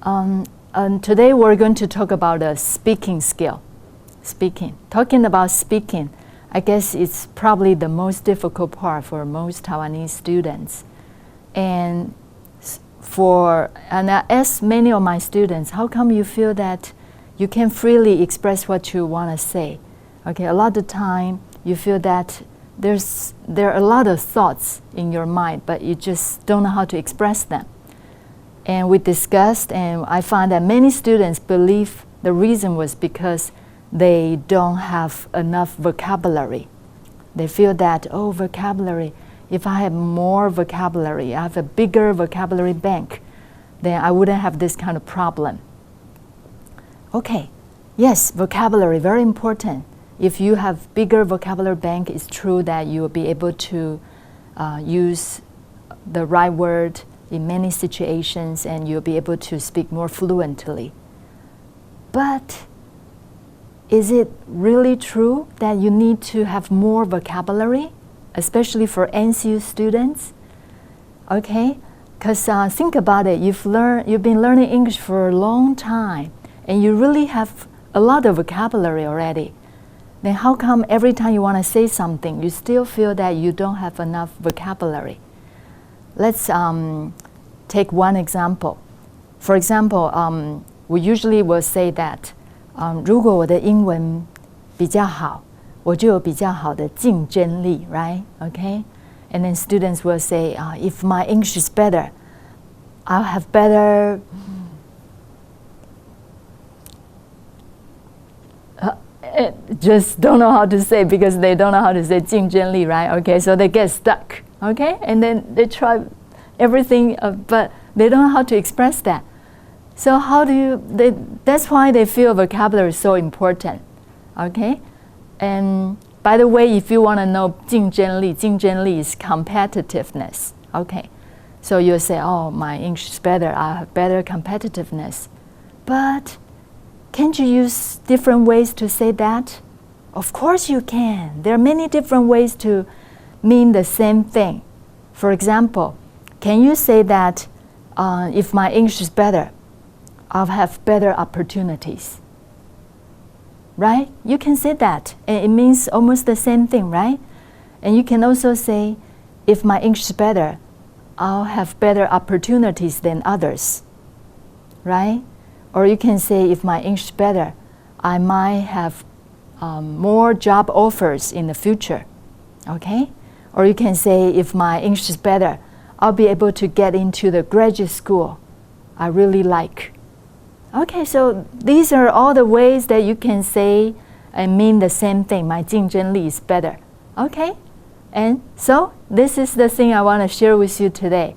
And today we're going to talk about a speaking skill. Talking about speaking, I guess it's probably the most difficult part for most Taiwanese students. And I ask many of my students, how come you feel that you can freely express what you want to say? Okay, a lot of time you feel that there are a lot of thoughts in your mind, but you just don't know how to express them. And we discussed, and I found that many students believe the reason was because they don't have enough vocabulary. They feel that, oh, vocabulary, if I have more vocabulary, I have a bigger vocabulary bank, then I wouldn't have this kind of problem. Okay, yes, vocabulary, very important. If you have bigger vocabulary bank, it's true that you will be able to use the right word in many situations, and you'll be able to speak more fluently. But is it really true that you need to have more vocabulary, especially for NCU students? Okay, because think about it. You've been learning English for a long time, and you really have a lot of vocabulary already. Then how come every time you want to say something, you still feel that you don't have enough vocabulary? Let's take one example. For example, we usually will say that, 如果我的英文比较好，我就有比较好的竞争力, right? Okay? And then students will say, if my English is better, I'll have better... just don't know how to say because they don't know how to say 竞争力, right? Okay, so they get stuck, okay? And then they try everything, but they don't know how to express that. So how do you, that's why they feel vocabulary is so important, okay? And by the way, if you want to know 竞争力is competitiveness, okay? So you'll say, oh, my English is better, I have better competitiveness. But can't you use different ways to say that? Of course you can. There are many different ways to mean the same thing. For example, can you say that if my English is better, I'll have better opportunities? Right? You can say that. And it means almost the same thing, right? And you can also say, if my English is better, I'll have better opportunities than others. Right? Or you can say, if my English is better, I might have more job offers in the future. Okay? Or you can say, if my English is better, I'll be able to get into the graduate school I really like. Okay, so these are all the ways that you can say and mean the same thing. My 竞争力 is better. Okay? And so this is the thing I want to share with you today.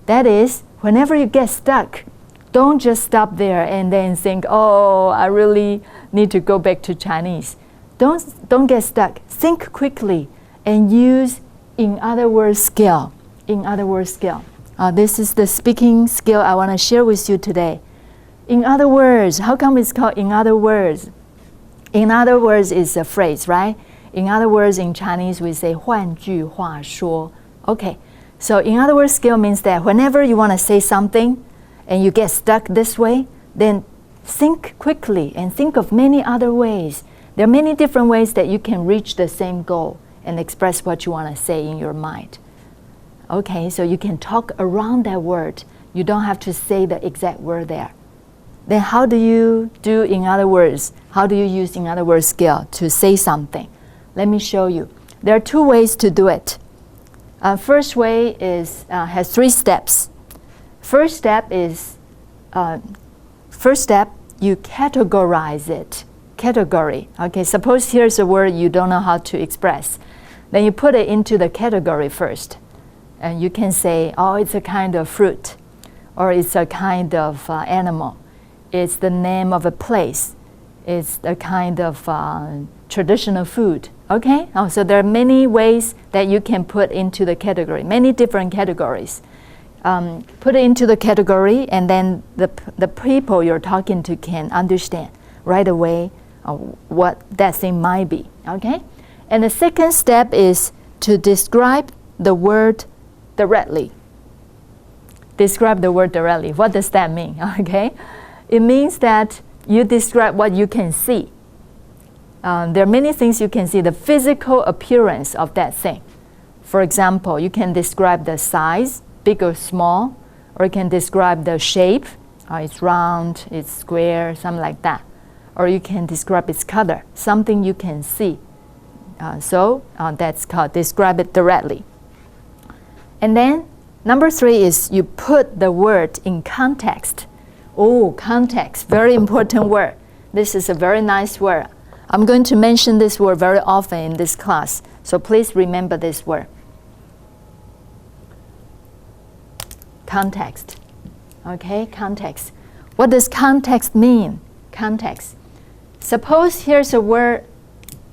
That is, whenever you get stuck, don't just stop there and then think, oh, I really need to go back to Chinese. Don't get stuck. Think quickly and use in other words skill. In other words skill. This is the speaking skill I want to share with you today. In other words, how come it's called in other words? In other words is a phrase, right? In other words, in Chinese we say 换句话说. Okay, so in other words skill means that whenever you want to say something and you get stuck this way, then think quickly and think of many other ways. There are many different ways that you can reach the same goal and express what you want to say in your mind. Okay, so you can talk around that word. You don't have to say the exact word there. Then how do you do in other words? How do you use in other words skill to say something? Let me show you. There are two ways to do it. First way is has 3 steps. First step, you categorize it. Category. Okay, suppose here's a word you don't know how to express. Then you put it into the category first. And you can say, oh, it's a kind of fruit, or it's a kind of animal. It's the name of a place. It's the kind of traditional food. Okay? So there are many ways that you can put into the category, many different categories. Put it into the category, and then the people you're talking to can understand right away what that thing might be. Okay? And the second step is to describe the word directly. describe the word directly. What does that mean? Okay, it means that you describe what you can see. There are many things you can see, the physical appearance of that thing. For example, you can describe the size, big or small, or you can describe the shape. It's round, it's square, something like that. Or you can describe its color, something you can see. So that's called describe it directly. And then number 3 is you put the word in context. Oh, context, very important word. This is a very nice word. I'm going to mention this word very often in this class, so please remember this word. Context. Okay, context. What does context mean? Context. Suppose here's a word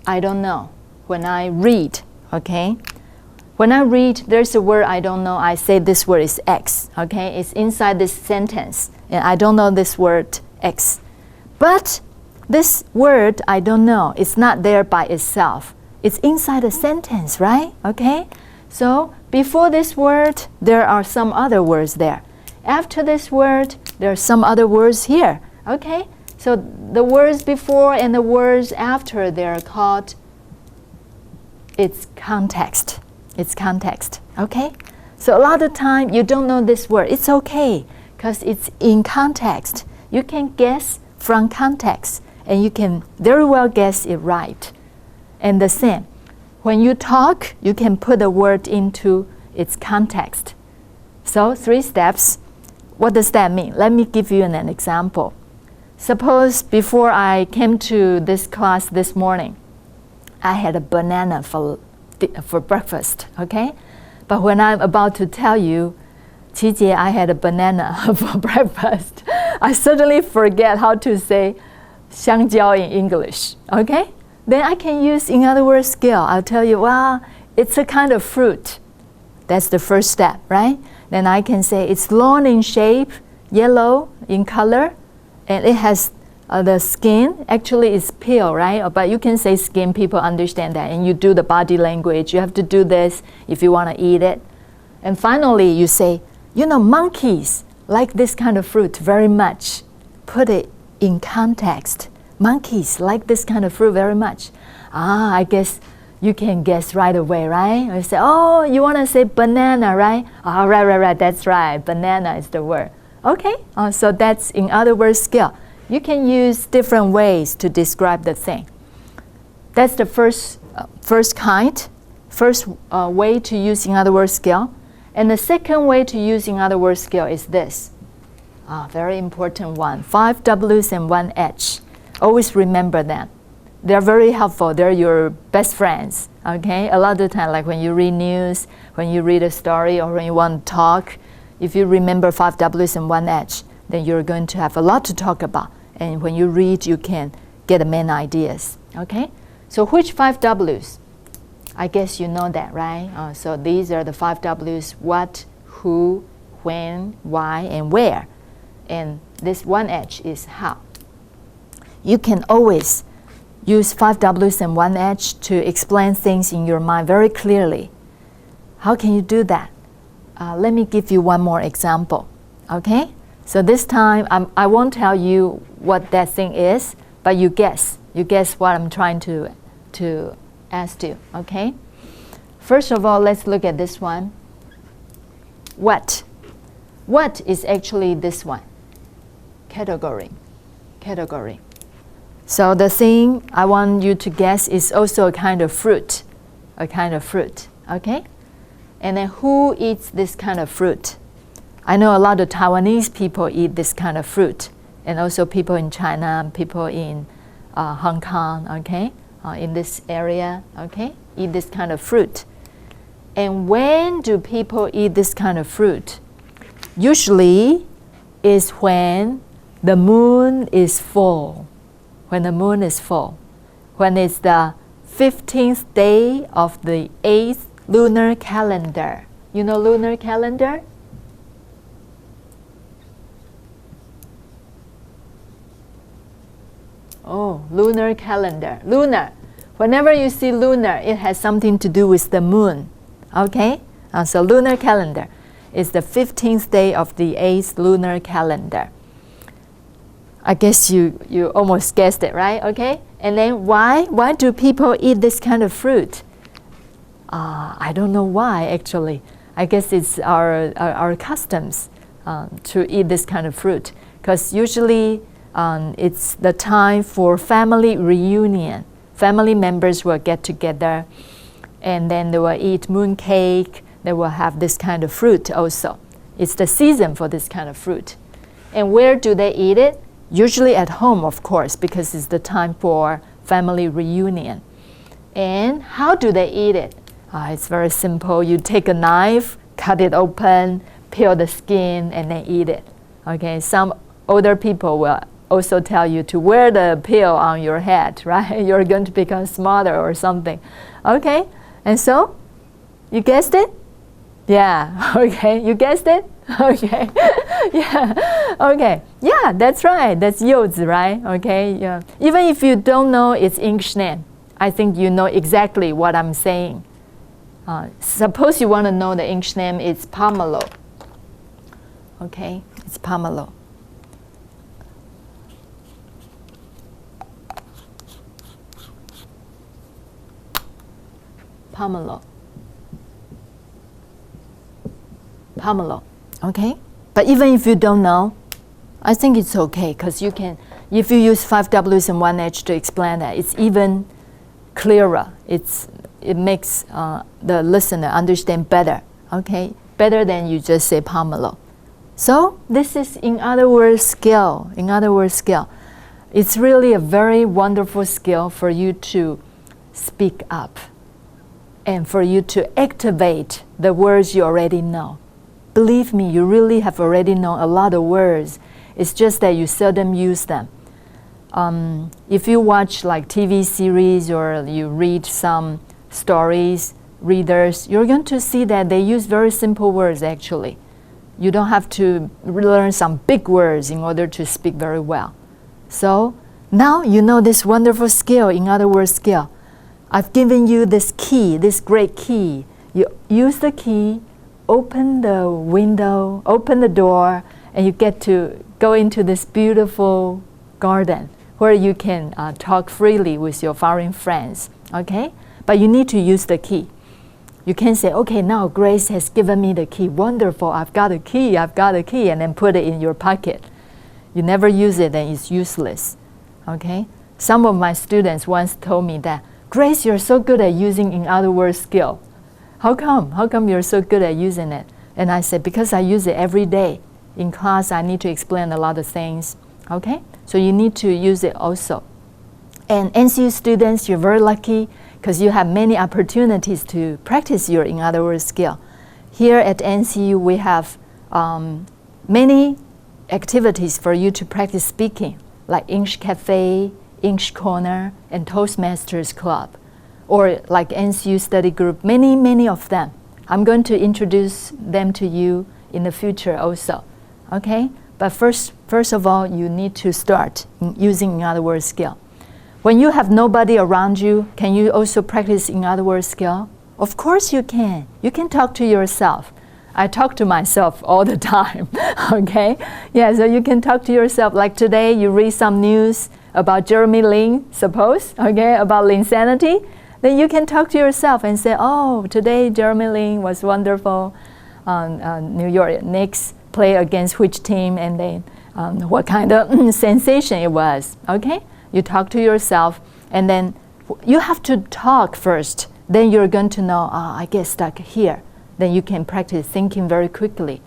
I don't know when I read, okay? When I read, there's a word I don't know, I say this word is X, okay? It's inside this sentence, and I don't know this word X. But this word I don't know, it's not there by itself. It's inside a sentence, right? Okay? So before this word, there are some other words there. After this word, there are some other words here, okay? So the words before and the words after, they're called, it's context. It's context, okay? So a lot of time you don't know this word. It's okay, because it's in context. You can guess from context, and you can very well guess it right. And the same, when you talk, you can put a word into its context. So 3 steps. What does that mean? Let me give you an example. Suppose before I came to this class this morning, I had a banana for breakfast, okay? But when I'm about to tell you, Qijie, I had a banana for breakfast, I suddenly forget how to say 香蕉 in English, okay? Then I can use, in other words, skill. I'll tell you, well, it's a kind of fruit. That's the first step, right? Then I can say it's long in shape, yellow in color, and it has the skin. Actually, it's peel, right? But you can say skin, people understand that. And you do the body language. You have to do this if you want to eat it. And finally, you say, you know, monkeys like this kind of fruit very much. Put it in context. Monkeys like this kind of fruit very much. I guess you can guess right away, right? You say, oh, you want to say banana, right? Oh, right, that's right. Banana is the word. Okay, so that's, in other words, skill. You can use different ways to describe the thing. That's the first way to use, in other words, skill. And the second way to use, in other words, skill is this. Very important one. 5 W's and 1 H. Always remember that. They're very helpful. They're your best friends, okay? A lot of the time, like when you read news, when you read a story, or when you want to talk, if you remember 5 W's and 1 H, then you're going to have a lot to talk about. And when you read, you can get the main ideas, okay? So which 5 W's? I guess you know that, right? So these are the 5 W's: what, who, when, why, and where. And this 1 H is how. You can always use 5 W's and 1 H to explain things in your mind very clearly. How can you do that? Let me give you one more example, okay? So this time, I won't tell you what that thing is, but you guess. You guess what I'm trying to ask you, okay? First of all, let's look at this one. What? What is actually this one? Category. Category. So the thing I want you to guess is also a kind of fruit. A kind of fruit, okay? And then who eats this kind of fruit? I know a lot of Taiwanese people eat this kind of fruit, and also people in China, people in Hong Kong, okay? In this area, okay? Eat this kind of fruit. And when do people eat this kind of fruit? Usually is when the moon is full. When the moon is full. When it's the 15th day of the 8th lunar calendar. You know lunar calendar? Oh, lunar calendar. Lunar. Whenever you see lunar, it has something to do with the moon. Okay? So lunar calendar. is the 15th day of the 8th lunar calendar. I guess you almost guessed it, right? Okay. And then why do people eat this kind of fruit? I don't know why, actually. I guess it's our customs to eat this kind of fruit, because usually it's the time for family reunion. Family members will get together, and then they will eat moon cake. They will have this kind of fruit also. It's the season for this kind of fruit. And where do they eat it? Usually at home, of course, because it's the time for family reunion. And how do they eat it? It's very simple. You take a knife, cut it open, peel the skin, and then eat it. Okay, some older people will also tell you to wear the peel on your head, right? You're going to become smarter or something. Okay, and so, you guessed it? Yeah, okay, you guessed it? Okay, yeah, okay, yeah, that's right, that's 柚子, right? Okay, yeah. Even if you don't know its English name, I think you know exactly what I'm saying. Suppose you want to know the English name, it's pomelo. Okay, it's pomelo. Pomelo. Pomelo. Okay? But even if you don't know, I think it's okay, because you can, if you use 5 W's and 1 H to explain that, it's even clearer. It makes the listener understand better. Okay? Better than you just say pomelo. So this is, in other words, skill. In other words, skill. It's really a very wonderful skill for you to speak up and for you to activate the words you already know. Believe me, you really have already known a lot of words. It's just that you seldom use them. If you watch like TV series or you read some stories, readers, you're going to see that they use very simple words actually. You don't have to learn some big words in order to speak very well. So now you know this wonderful skill, in other words, skill. I've given you this key, this great key. You use the key, open the window, open the door, and you get to go into this beautiful garden where you can talk freely with your foreign friends, okay? But you need to use the key. You can't say, okay, now Grace has given me the key. Wonderful, I've got a key, and then put it in your pocket. You never use it, then it's useless, okay? Some of my students once told me that, Grace, you're so good at using in other words skill. How come? How come you're so good at using it? And I said, because I use it every day. In class, I need to explain a lot of things. Okay? So you need to use it also. And NCU students, you're very lucky because you have many opportunities to practice your in other words skill. Here at NCU, we have many activities for you to practice speaking, like English Cafe, English Corner, and Toastmasters Club. Or like NCU study group, many of them. I'm going to introduce them to you in the future also, okay? But first of all, you need to start using in other words skill. When you have nobody around you, can you also practice in other words skill? Of course you can. You can talk to yourself. I talk to myself all the time, okay? Yeah, so you can talk to yourself. Like today, you read some news about Jeremy Lin, suppose, okay, about Linsanity. Then you can talk to yourself and say, oh, today Jeremy Lin was wonderful. New York Knicks play against which team, and then what kind of sensation it was, okay? You talk to yourself, and then you have to talk first. Then you're going to know, I get stuck here. Then you can practice thinking very quickly.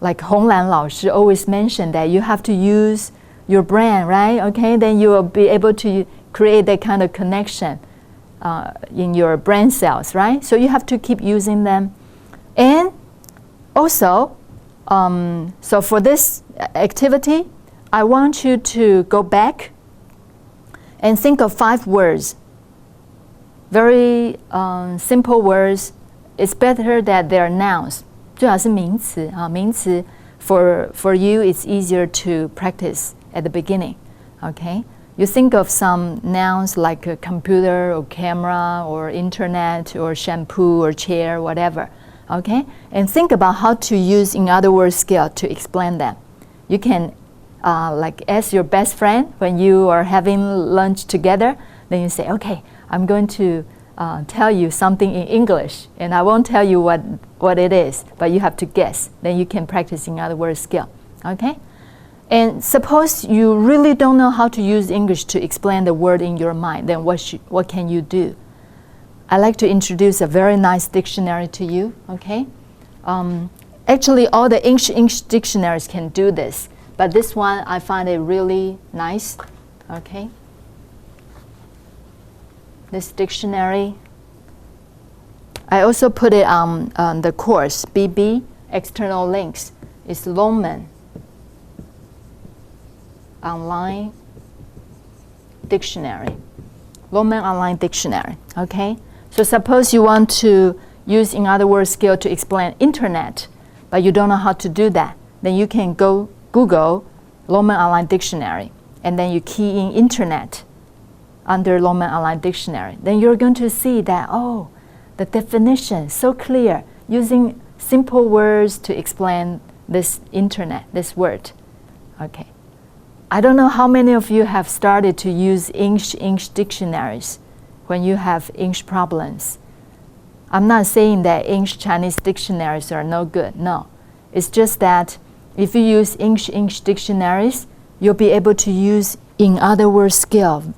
Like Honglan Laoshi always mentioned that you have to use your brain, right? Okay, then you will be able to create that kind of connection in your brain cells, right? So you have to keep using them. And also, so for this activity, I want you to go back and think of 5 words. Very simple words. It's better that they're nouns. 最好是名词啊，名词 for you, it's easier to practice at the beginning. Okay? You think of some nouns like a computer or camera or internet or shampoo or chair, whatever. Okay? And think about how to use in other words scale to explain them. You can like ask your best friend when you are having lunch together, then you say, okay, I'm going to tell you something in English, and I won't tell you what it is, but you have to guess. Then you can practice in other words skill. Okay? And suppose you really don't know how to use English to explain the word in your mind, then what can you do? I'd like to introduce a very nice dictionary to you. Okay? Actually, all the English dictionaries can do this, but this one I find it really nice. Okay? This dictionary, I also put it on the course, BB, external links. It's Longman Online Dictionary. Longman Online Dictionary, okay? So suppose you want to use in other words skill to explain internet, but you don't know how to do that. Then you can go Google Longman Online Dictionary, and then you key in internet under Longman Online Dictionary. Then you're going to see that, oh, the definition, so clear, using simple words to explain this internet, this word. Okay. I don't know how many of you have started to use English dictionaries when you have English problems. I'm not saying that English-Chinese dictionaries are no good, no. It's just that if you use English dictionaries, you'll be able to use in other words skill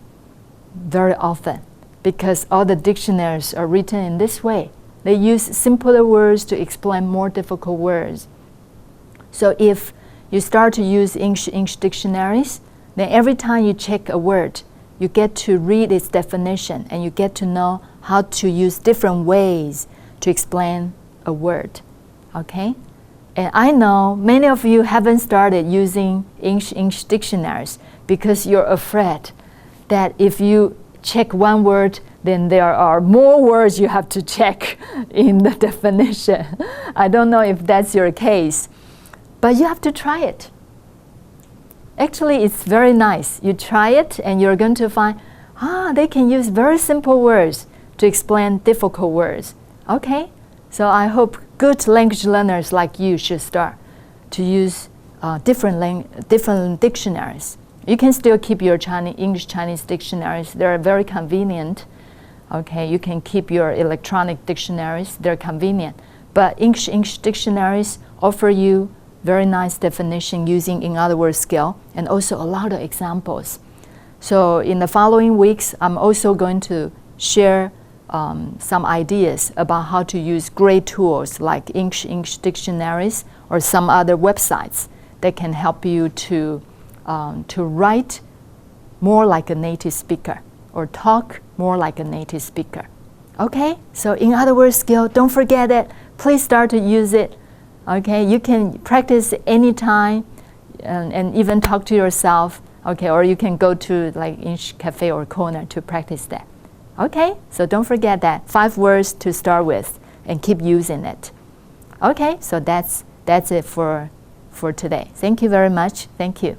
very often, because all the dictionaries are written in this way. They use simpler words to explain more difficult words. So if you start to use English dictionaries, then every time you check a word, you get to read its definition, and you get to know how to use different ways to explain a word. Okay? And I know many of you haven't started using English dictionaries because you're afraid that if you check one word, then there are more words you have to check in the definition. I don't know if that's your case, but you have to try it. Actually, it's very nice. You try it, and you're going to find, they can use very simple words to explain difficult words. Okay? So I hope good language learners like you should start to use different dictionaries. You can still keep your English-Chinese dictionaries. They're very convenient. Okay, you can keep your electronic dictionaries. They're convenient. But English dictionaries offer you very nice definition using in other words skill, and also a lot of examples. So in the following weeks, I'm also going to share some ideas about how to use great tools like English dictionaries or some other websites that can help you to write more like a native speaker or talk more like a native speaker. Okay? So in other words skill, don't forget it. Please start to use it. Okay? You can practice anytime and even talk to yourself. Okay? Or you can go to like English cafe or corner to practice that. Okay? So don't forget that. 5 words to start with and keep using it. Okay? So that's it for today. Thank you very much. Thank you.